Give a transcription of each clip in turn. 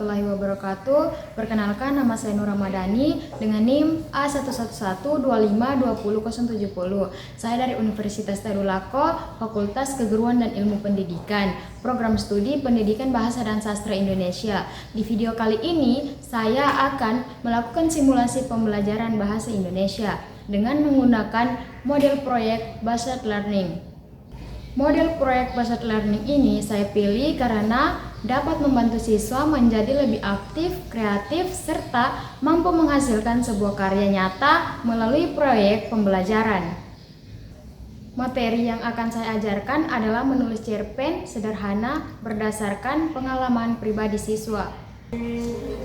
warahmatullahi wabarakatuh. Perkenalkan, nama saya Nur Ramadhani dengan NIM A111252070. Saya dari Universitas Tadulako, Fakultas Keguruan dan Ilmu Pendidikan, Program Studi Pendidikan Bahasa dan Sastra Indonesia. Di video kali ini, saya akan melakukan simulasi pembelajaran bahasa Indonesia dengan menggunakan model proyek Based Learning. Model proyek Based Learning ini saya pilih karena dapat membantu siswa menjadi lebih aktif, kreatif, serta mampu menghasilkan sebuah karya nyata melalui proyek pembelajaran. Materi yang akan saya ajarkan adalah menulis cerpen sederhana berdasarkan pengalaman pribadi siswa.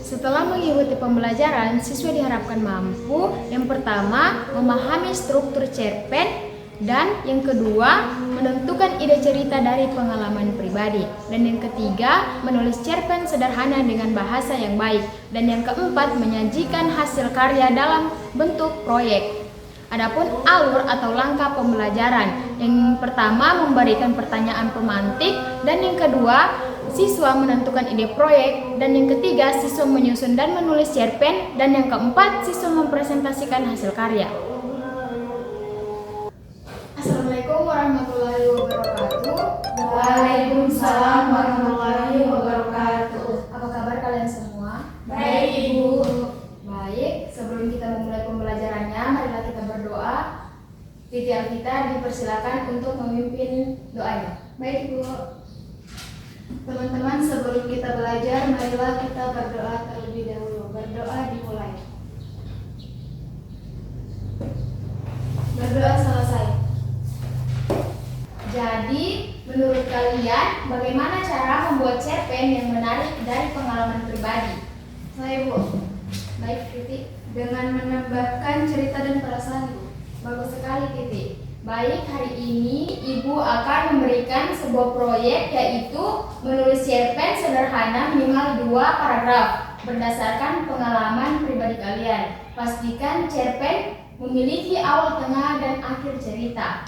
Setelah mengikuti pembelajaran, siswa diharapkan mampu yang pertama memahami struktur cerpen, dan yang kedua, menentukan ide cerita dari pengalaman pribadi. Dan yang ketiga, menulis cerpen sederhana dengan bahasa yang baik. Dan yang keempat, menyajikan hasil karya dalam bentuk proyek. Adapun alur atau langkah pembelajaran, yang pertama memberikan pertanyaan pemantik, dan yang kedua, siswa menentukan ide proyek, dan yang ketiga, siswa menyusun dan menulis cerpen, dan yang keempat, siswa mempresentasikan hasil karya. Assalamualaikum warahmatullahi wabarakatuh. Waalaikumsalam warahmatullahi wabarakatuh. Apa kabar kalian semua? Baik, Ibu. Baik, sebelum kita memulai pembelajarannya, marilah kita berdoa. Titi Alvita dipersilakan untuk memimpin doanya. Baik, Ibu. Teman-teman, sebelum kita belajar, marilah kita berdoa terlebih dahulu. Berdoa dimulai. Berdoa selesai. Jadi, menurut kalian, bagaimana cara membuat cerpen yang menarik dari pengalaman pribadi? Saya, Bu. Baik, Titi. Dengan menambahkan cerita dan perasaan, Ibu. Bagus sekali, Titi. Baik, hari ini Ibu akan memberikan sebuah proyek, yaitu menulis cerpen sederhana minimal 2 paragraf berdasarkan pengalaman pribadi kalian. Pastikan cerpen memiliki awal, tengah, dan akhir cerita.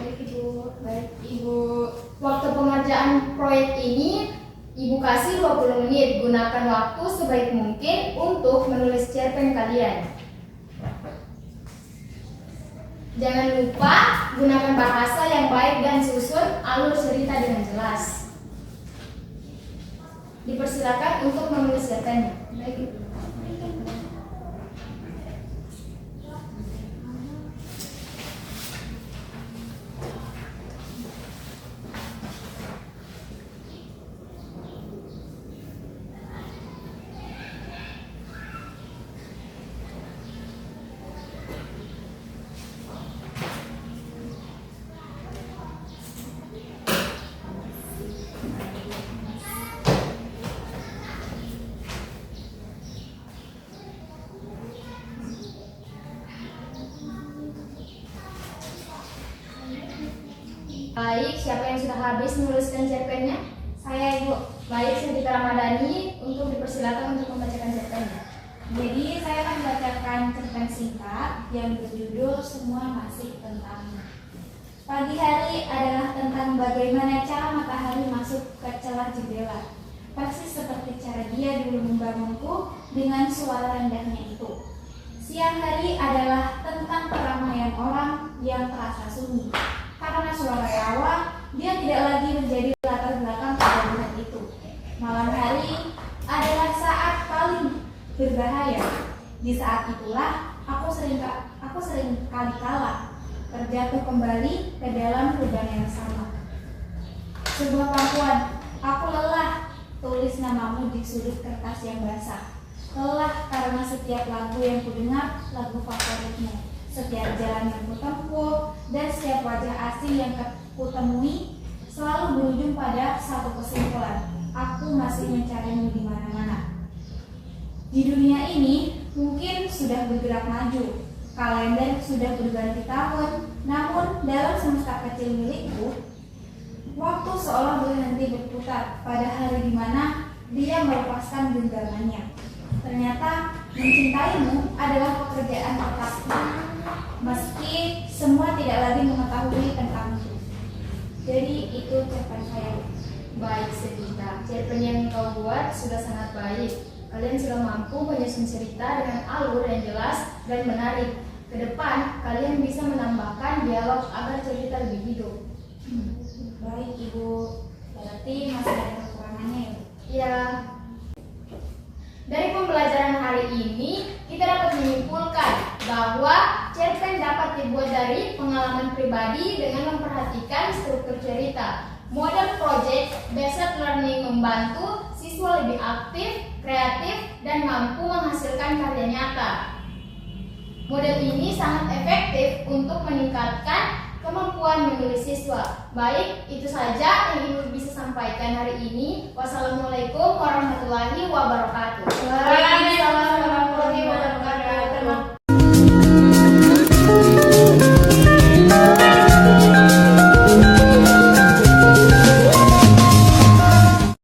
Baik, Ibu. Baik, Ibu. Waktu pengerjaan proyek ini Ibu kasih 20 menit. Gunakan waktu sebaik mungkin untuk menulis cerpen kalian. Jangan lupa gunakan bahasa yang baik dan susun alur cerita dengan jelas. Dipersilakan untuk menulis cerpennya. Baik, Ibu. Baik, siapa yang sudah habis menuliskan cerpennya? Saya, Ibu. Baik, saya Dita Ramadhani untuk dipersilakan untuk membacakan cerpennya. Jadi, saya akan membacakan cerpen singkat yang berjudul Semua Masih Tentangmu. Pagi hari adalah tentang bagaimana cara matahari masuk ke celah jendela. Persis seperti cara dia dulu membangunku dengan suara rendahnya itu. Siang hari adalah tentang keramaian orang yang terasa sunyi. Karena suara rawa, dia tidak lagi menjadi latar belakang kegaduhan itu. Malam hari adalah saat paling berbahaya. Di saat itulah aku sering kali kalah terjatuh kembali ke dalam lubang yang sama. Sebuah pangkuan, aku lelah tulis namamu di sudut kertas yang basah. Lelah karena setiap lagu yang kudengar lagu favoritmu. Setiap jalan yang kutempuh dan setiap wajah asing yang kutemui selalu berujung pada satu kesimpulan. Aku masih mencarimu di mana-mana. Di dunia ini mungkin sudah bergerak maju, kalender sudah berganti tahun, namun dalam semesta kecil milikku, waktu seolah berhenti berputar pada hari di mana dia melepaskan genggamannya. Ternyata mencintaimu adalah pekerjaan tetapku, meski semua tidak lagi mengetahui tentang itu. Jadi itu cerpen saya. Baik Setika, cerpen yang kau buat sudah sangat baik. Kalian sudah mampu menyusun cerita dengan alur yang jelas dan menarik. Ke depan, kalian bisa menambahkan dialog agar cerita lebih hidup. Baik Ibu, berarti masih ada kekurangannya ya Bu? Ya, dari pembelajaran hari ini, kita dapat menyimpulkan bahwa cerpen dapat dibuat dari pengalaman pribadi dengan memperhatikan struktur cerita. Model project based learning membantu siswa lebih aktif, kreatif, dan mampu menghasilkan karya nyata. Model ini sangat efektif untuk meningkatkan kemampuan menulis siswa. Baik, itu saja yang Ibu bisa sampaikan hari ini. Wassalamualaikum warahmatullahi wabarakatuh.